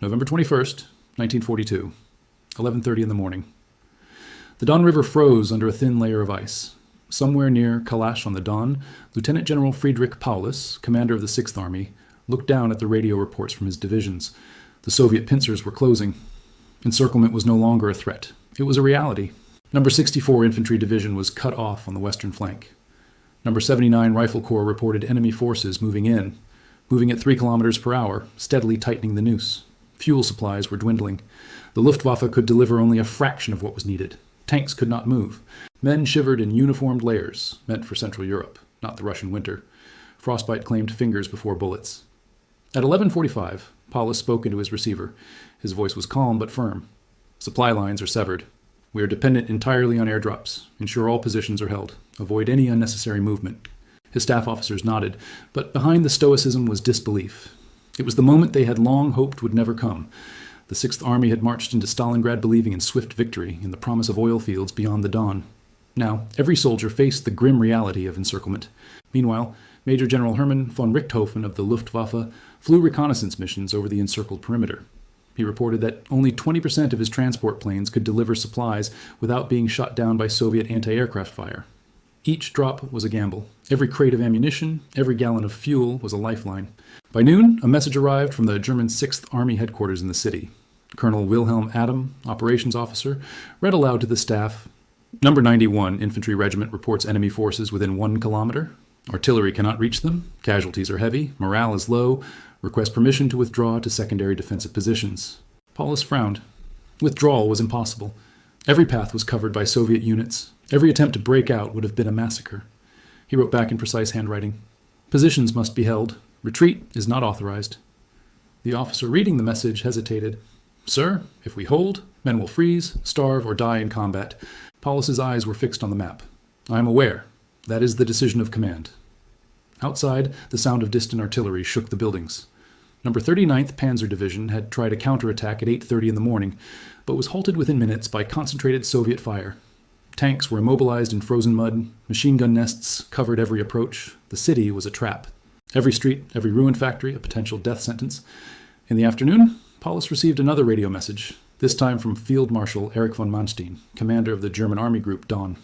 November 21st, 1942, 11:30 in the morning. The Don River froze under a thin layer of ice. Somewhere near Kalash on the Don, Lieutenant General Friedrich Paulus, commander of the 6th Army, looked down at the radio reports from his divisions. The Soviet pincers were closing. Encirclement was no longer a threat. It was a reality. Number 64 Infantry Division was cut off on the western flank. Number 79 Rifle Corps reported enemy forces moving at 3 kilometers per hour, steadily tightening the noose. Fuel supplies were dwindling. The Luftwaffe could deliver only a fraction of what was needed. Tanks could not move. Men shivered in uniformed layers, meant for Central Europe, not the Russian winter. Frostbite claimed fingers before bullets. At 11:45, Paulus spoke into his receiver. His voice was calm but firm. Supply lines are severed. We are dependent entirely on airdrops. Ensure all positions are held. Avoid any unnecessary movement. His staff officers nodded, but behind the stoicism was disbelief. It was the moment they had long hoped would never come. The 6th Army had marched into Stalingrad believing in swift victory, in the promise of oil fields beyond the Don. Now, every soldier faced the grim reality of encirclement. Meanwhile, Major General Hermann von Richthofen of the Luftwaffe flew reconnaissance missions over the encircled perimeter. He reported that only 20% of his transport planes could deliver supplies without being shot down by Soviet anti-aircraft fire. Each drop was a gamble. Every crate of ammunition, every gallon of fuel was a lifeline. By noon, a message arrived from the German 6th Army headquarters in the city. Colonel Wilhelm Adam, operations officer, read aloud to the staff, Number 91 Infantry Regiment reports enemy forces within 1 kilometer. Artillery cannot reach them. Casualties are heavy. Morale is low. Request permission to withdraw to secondary defensive positions. Paulus frowned. Withdrawal was impossible. Every path was covered by Soviet units. Every attempt to break out would have been a massacre. He wrote back in precise handwriting. Positions must be held. Retreat is not authorized. The officer reading the message hesitated. Sir, if we hold, men will freeze, starve, or die in combat. Paulus's eyes were fixed on the map. I am aware. That is the decision of command. Outside, the sound of distant artillery shook the buildings. Number 39th Panzer Division had tried a counterattack at 8:30 in the morning, but was halted within minutes by concentrated Soviet fire. Tanks were immobilized in frozen mud. Machine gun nests covered every approach. The city was a trap. Every street, every ruined factory, a potential death sentence. In the afternoon, Paulus received another radio message, this time from Field Marshal Erich von Manstein, commander of the German Army Group Don.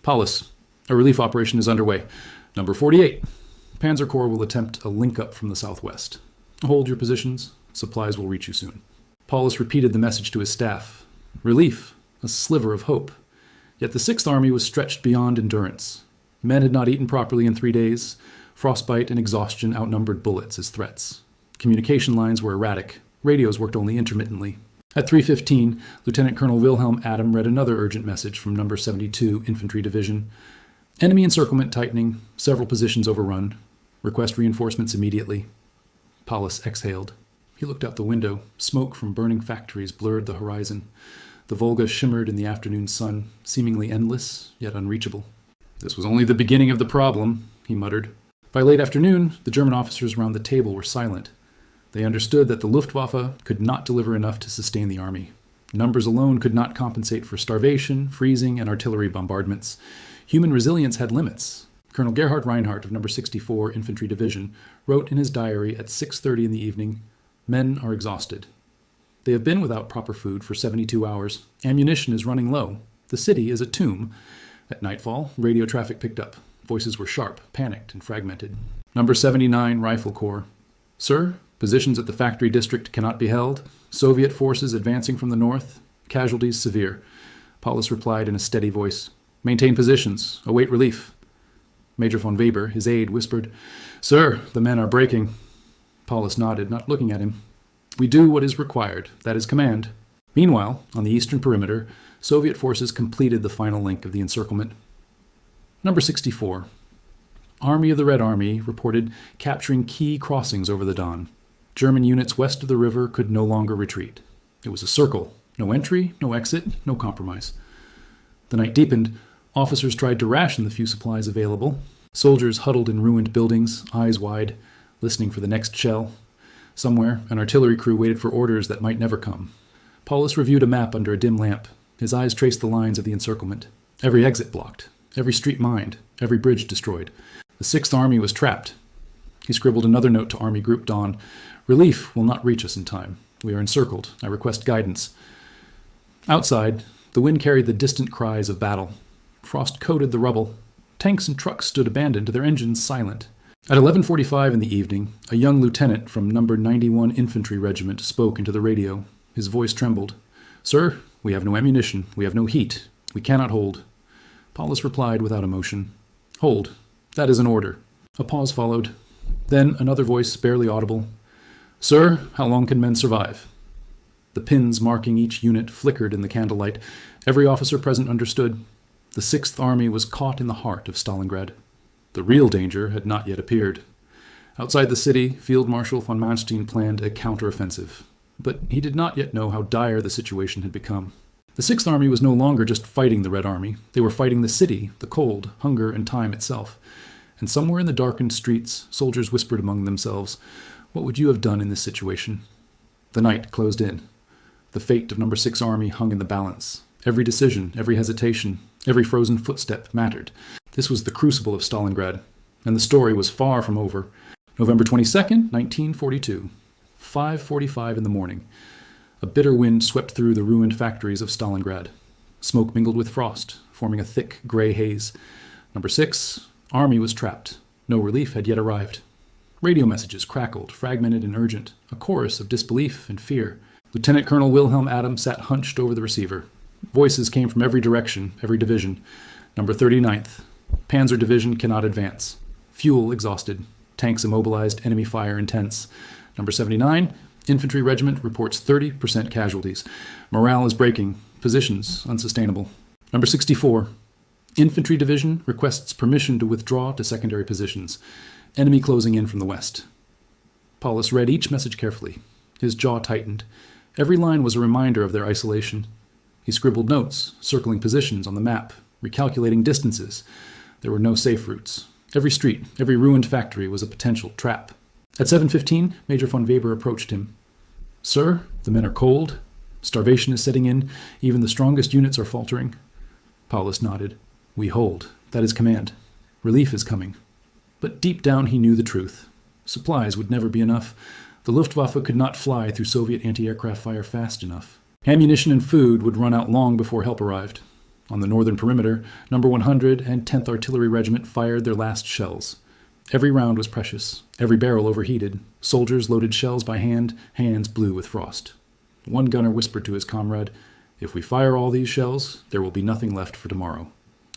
Paulus, a relief operation is underway. Number 48. Panzer Corps will attempt a link-up from the southwest. Hold your positions. Supplies will reach you soon. Paulus repeated the message to his staff. Relief, a sliver of hope. Yet the 6th Army was stretched beyond endurance. Men had not eaten properly in 3 days. Frostbite and exhaustion outnumbered bullets as threats. Communication lines were erratic. Radios worked only intermittently. At 3:15, Lieutenant Colonel Wilhelm Adam read another urgent message from Number 72 Infantry Division. Enemy encirclement tightening, several positions overrun. Request reinforcements immediately. Paulus exhaled. He looked out the window. Smoke from burning factories blurred the horizon. The Volga shimmered in the afternoon sun, seemingly endless, yet unreachable. This was only the beginning of the problem, he muttered. By late afternoon, the German officers round the table were silent. They understood that the Luftwaffe could not deliver enough to sustain the army. Numbers alone could not compensate for starvation, freezing, and artillery bombardments. Human resilience had limits. Colonel Gerhard Reinhardt of No. 64 Infantry Division wrote in his diary at 6:30 in the evening, Men are exhausted. They have been without proper food for 72 hours. Ammunition is running low. The city is a tomb. At nightfall, radio traffic picked up. Voices were sharp, panicked, and fragmented. Number 79 Rifle Corps. Sir, positions at the factory district cannot be held. Soviet forces advancing from the north. Casualties severe. Paulus replied in a steady voice. Maintain positions. Await relief. Major von Weber, his aide, whispered, Sir, the men are breaking. Paulus nodded, not looking at him. We do what is required. That is command. Meanwhile, on the eastern perimeter, Soviet forces completed the final link of the encirclement. Number 64. Army of the Red Army reported capturing key crossings over the Don. German units west of the river could no longer retreat. It was a circle. No entry, no exit, no compromise. The night deepened. Officers tried to ration the few supplies available. Soldiers huddled in ruined buildings, eyes wide, listening for the next shell. Somewhere, an artillery crew waited for orders that might never come. Paulus reviewed a map under a dim lamp. His eyes traced the lines of the encirclement. Every exit blocked. Every street mined. Every bridge destroyed. The 6th Army was trapped. He scribbled another note to Army Group Don. Relief will not reach us in time. We are encircled. I request guidance. Outside, the wind carried the distant cries of battle. Frost coated the rubble. Tanks and trucks stood abandoned, their engines silent. At 11:45 in the evening, a young lieutenant from No. 91 Infantry Regiment spoke into the radio. His voice trembled. "Sir, we have no ammunition. We have no heat. We cannot hold." Paulus replied without emotion. "Hold. That is an order." A pause followed. Then another voice, barely audible. "Sir, how long can men survive?" The pins marking each unit flickered in the candlelight. Every officer present understood. The 6th Army was caught in the heart of Stalingrad. The real danger had not yet appeared. Outside the city, Field Marshal von Manstein planned a counteroffensive. But he did not yet know how dire the situation had become. The 6th Army was no longer just fighting the Red Army. They were fighting the city, the cold, hunger, and time itself. And somewhere in the darkened streets, soldiers whispered among themselves, "What would you have done in this situation?" The night closed in. The fate of No. 6 Army hung in the balance. Every decision, every hesitation, every frozen footstep mattered. This was the crucible of Stalingrad, and the story was far from over. November 22nd, 1942, 5:45 in the morning. A bitter wind swept through the ruined factories of Stalingrad. Smoke mingled with frost, forming a thick gray haze. No. 6 Army was trapped. No relief had yet arrived. Radio messages crackled, fragmented and urgent, a chorus of disbelief and fear. Lieutenant Colonel Wilhelm Adam sat hunched over the receiver. Voices came from every direction, every division. No. 39th. Panzer Division cannot advance. Fuel exhausted. Tanks immobilized, enemy fire intense. No. 79. Infantry Regiment reports 30% casualties. Morale is breaking. Positions unsustainable. No. 64. Infantry Division requests permission to withdraw to secondary positions. Enemy closing in from the west. Paulus read each message carefully. His jaw tightened. Every line was a reminder of their isolation. He scribbled notes, circling positions on the map, recalculating distances. There were no safe routes. Every street, every ruined factory was a potential trap. At 7:15, Major von Weber approached him. "Sir, the men are cold. Starvation is setting in. Even the strongest units are faltering." Paulus nodded. "We hold. That is command. Relief is coming." But deep down he knew the truth. Supplies would never be enough. The Luftwaffe could not fly through Soviet anti-aircraft fire fast enough. Ammunition and food would run out long before help arrived. On the northern perimeter, No. 100 and 10th Artillery Regiment fired their last shells. Every round was precious, every barrel overheated. Soldiers loaded shells by hand, hands blue with frost. One gunner whispered to his comrade, "If we fire all these shells, there will be nothing left for tomorrow.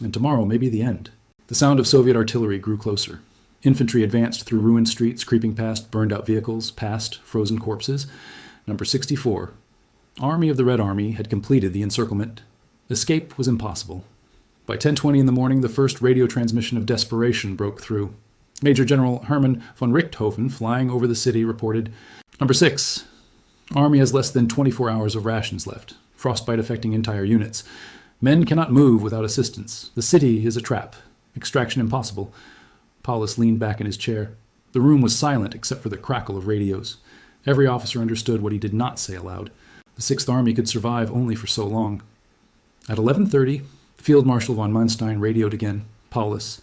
And tomorrow may be the end." The sound of Soviet artillery grew closer. Infantry advanced through ruined streets, creeping past burned-out vehicles, past frozen corpses. No. 64. Army of the Red Army had completed the encirclement. Escape was impossible. By 10:20 in the morning, the first radio transmission of desperation broke through. Major General Hermann von Richthofen, flying over the city, reported, "No. 6. Army has less than 24 hours of rations left. Frostbite affecting entire units. Men cannot move without assistance. The city is a trap. Extraction impossible." Paulus leaned back in his chair. The room was silent except for the crackle of radios. Every officer understood what he did not say aloud. The 6th Army could survive only for so long. At 11:30, Field Marshal von Manstein radioed again. "Paulus,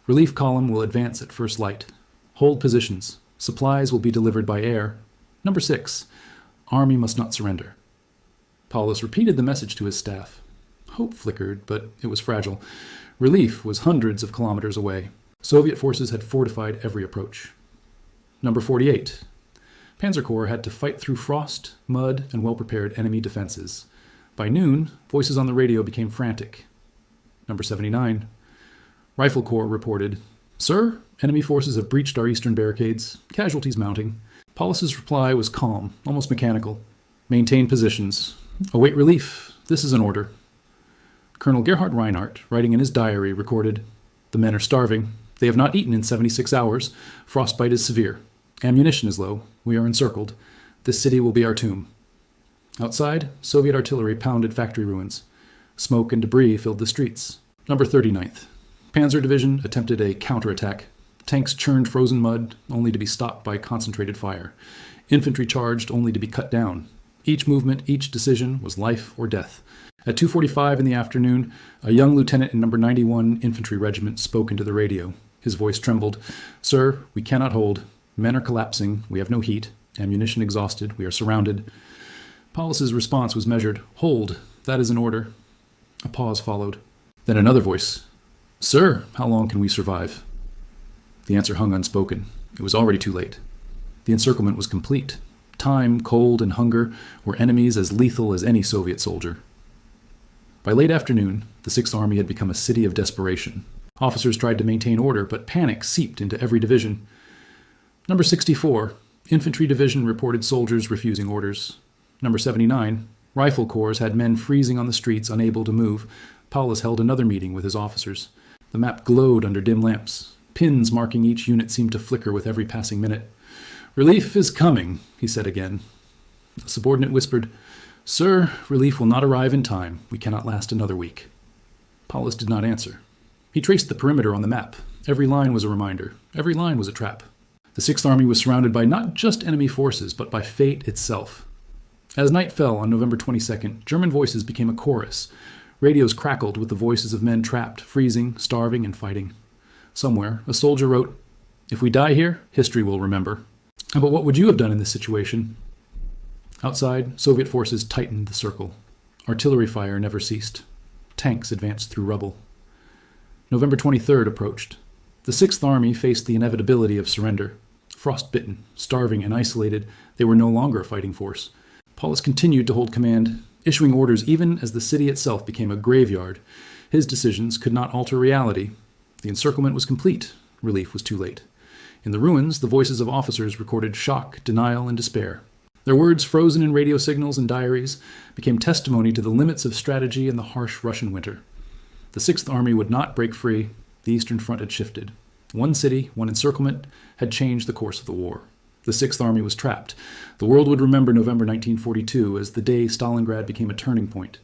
relief column will advance at first light. Hold positions. Supplies will be delivered by air. No. 6. Army must not surrender." Paulus repeated the message to his staff. Hope flickered, but it was fragile. Relief was hundreds of kilometers away. Soviet forces had fortified every approach. No. 48. Panzer Corps had to fight through frost, mud, and well-prepared enemy defenses. By noon, voices on the radio became frantic. No. 79. Rifle Corps reported, "Sir, enemy forces have breached our eastern barricades. Casualties mounting." Paulus's reply was calm, almost mechanical. "Maintain positions. Await relief. This is an order." Colonel Gerhard Reinhardt, writing in his diary, recorded, "The men are starving. They have not eaten in 76 hours. Frostbite is severe. Ammunition is low. We are encircled. This city will be our tomb." Outside, Soviet artillery pounded factory ruins. Smoke and debris filled the streets. No. 39th. Panzer Division attempted a counterattack. Tanks churned frozen mud, only to be stopped by concentrated fire. Infantry charged, only to be cut down. Each movement, each decision was life or death. At 2:45 in the afternoon, a young lieutenant in No. 91 Infantry Regiment spoke into the radio. His voice trembled. "Sir, we cannot hold. Men are collapsing. We have no heat. Ammunition exhausted. We are surrounded. Paulus's response was measured. Hold. That is an order. A pause followed. Then another voice. Sir, how long can we survive? The answer hung unspoken. It was already too late. The encirclement was complete. Time, cold, and hunger were enemies as lethal as any Soviet soldier. By late afternoon, the Sixth Army had become a city of desperation. Officers tried to maintain order, but panic seeped into every division. Number 64, Infantry Division reported soldiers refusing orders. Number 79, Rifle Corps had men freezing on the streets, unable to move. Paulus held another meeting with his officers. The map glowed under dim lamps. Pins marking each unit seemed to flicker with every passing minute. Relief is coming, he said again. A subordinate whispered, Sir, relief will not arrive in time. We cannot last another week. Paulus did not answer. He traced the perimeter on the map. Every line was a reminder. Every line was a trap. The Sixth Army was surrounded by not just enemy forces, but by fate itself. As night fell on November 22nd, German voices became a chorus. Radios crackled with the voices of men trapped, freezing, starving, and fighting. Somewhere, a soldier wrote, If we die here, history will remember. But what would you have done in this situation? Outside, Soviet forces tightened the circle. Artillery fire never ceased. Tanks advanced through rubble. November 23rd approached. The Sixth Army faced the inevitability of surrender. Frostbitten, starving, and isolated, they were no longer a fighting force. Paulus continued to hold command, issuing orders even as the city itself became a graveyard. His decisions could not alter reality. The encirclement was complete. Relief was too late. In the ruins, the voices of officers recorded shock, denial, and despair. Their words, frozen in radio signals and diaries, became testimony to the limits of strategy in the harsh Russian winter. The Sixth Army would not break free. The Eastern Front had shifted. One city, one encirclement, had changed the course of the war. The Sixth Army was trapped. The world would remember November 1942 as the day Stalingrad became a turning point.